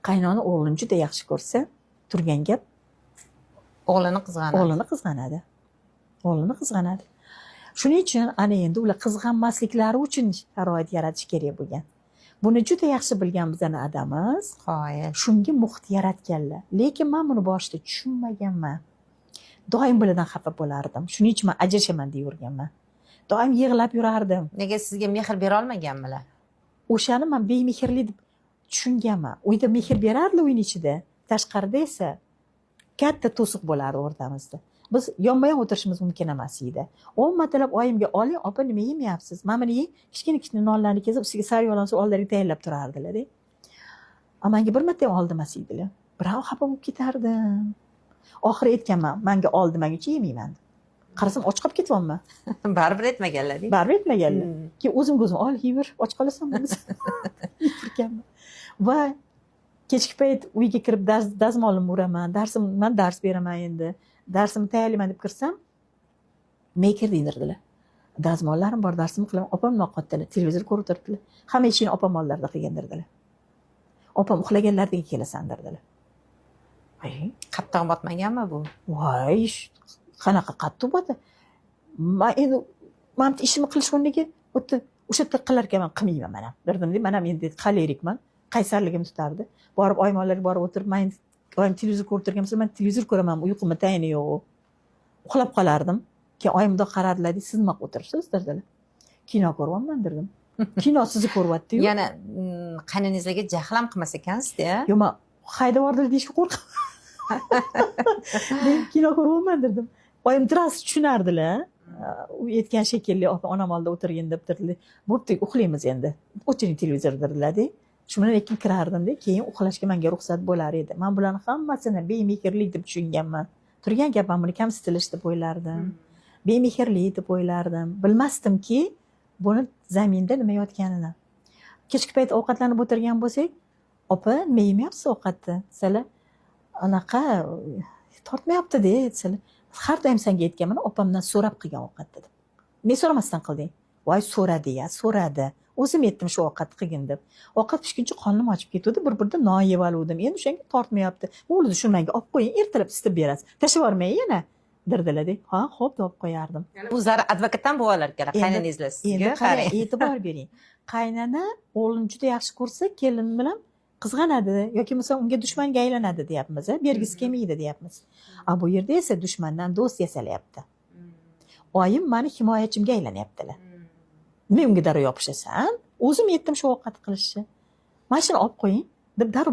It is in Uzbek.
Qaynona o'g'lini juda yaxshi ko'rsa, turgan gap O'g'lini qizg'anadi. O'g'lini qizg'anadi. Shuning uchun ana endi ular qizg'anmasliklari uchun sharoit yaratish kerak bo'lgan. Buni juda yaxshi bilgan bizning adamiz. Qoyil. Shunga muhit yaratganlar. Lekin men buni boshida tushunmaganman. Doim bulardan xafa bo'lardim. Shuning uchun men ajrashaman deb yurganman. Doim yig'lab yurardim. Nega sizga mehr bera olmaganmilar? O'shani men bemehrli deb tushunganman. Uyda mehr berardi uyning ichida, tashqarida esa katta to'siq bo'lardi o'rtamizda. Biz yonma-yon o'tirishimiz mumkin emas edi. O'nmatalab oyimga oling, opa nima yemayapsiz? Mana buni yeng, kichkina nonlarni kesib, ustiga sariyog'larni solib oldilariga tayyorlab turardilar. Menga bir marta ham oldimas edilar. Birov xafa bo'lib ketardim. Oxiri aytganman, menga oldimaguncha yemayman. Qarasam och qolib ketyapman. Baribir aytmaganlar-ku. Baribir aytmaganlar. Keyin o'zimga o'zim ol, yeyver, och qolasan bo'lmasa. Yeyverganman. Va kechki payt uyga kirib dazmolimni uraman. Men dars beraman endi. Darsimni tayyorlayman deb kirsam, maker deydirdilar. Dazmollarim bor, darsimni qilaman. Opam noqotdilar, televizor ko'rib turibdilar. Hamma ishini opam oldilarida qilgandirdilar. Opam uxlaganlarida kelasan derdilar. Qattiq botmaganmi bu? Voy, qanaqa qattiq bo'ldi. Men endi ishimni qilish o'rniga o'sha yerda qilar ekanman, qilmayman men ham. Derdim-da, men ham endi qalerikman. Qaysarligim tutardi. Borib oymonlarga borib o'tirib, men oyim televizor ko'rib turgan bo'lsa, men televizor ko'raman, uyqumga tayini yo'q. Uxlab qolardim. Keyin oyim bundoq qaradilar, siz nima o'tiribsiz derdilar. Kino ko'ryapman derdim. Kino sizni ko'ryapti-yu. Yana qaynonangizga jahl ham qilmas ekansiz-da. Yo'q, men haydab yubordilar deyishga qo'rqaman. Men kino ko'ryapman derdim. Oyim biroz tushunardilar. U aytgan shekilli, onam oldida o'tirgin deb turdilar. Bo'pti, uxlaymiz endi. O'chiring televizor derdilar-da. Shu bilan lekin kirardim-da, keyin uxlashga menga ruxsat bo'lar edi. Men bularni hammasini bemehrlik deb tushunganman. Turgan gapim buni kamsitilish deb o'ylardim. Bemehrlik deb o'ylardim. Bilmasdimki, buni zaminda nima yotganini. Kechki payt ovqatlanib o'tirgan bo'lsak, opa, nima yemayapsiz ovqatni? Desalar, anaqa tortmayapti-da, desalar. Har doim senga aytganman, opamdan so'rab qilgan ovqat dedim. Men so'ramasdan qilding. Voy, so'radi-ya, so'radi. O'zim aytdim shu ovqat qilgin deb. Ovqat pishguncha qornim ochib ketdi, bir-birda non yeb oldim. Endi o'shanga tortmayapti. O'ldi, shuni menga olib qo'ying, ertalab isitib berasiz. Tashlab yubormang yana, derdilar-da. Ha, xo'p, deb qo'yardim. Bu zar advokatdan bo'lar ekan, qaynonangizlar sizga. Endi qarang, e'tibor bering. Qaynona o'g'lini juda yaxshi ko'rsa, kelin bilan qizg'anadi yoki bo'lmasa unga dushmanga aylanadi deyapmiz, bergisi kelmaydi deyapmiz. Bu yerda esa dushmandan do'st yasalyapti. Oyim meni himoyachimga aylanyaptilar. Men unga daryo yopishasan, o'zim aytdim shu ovqat qilishni. Mashina olib qo'ying deb daryo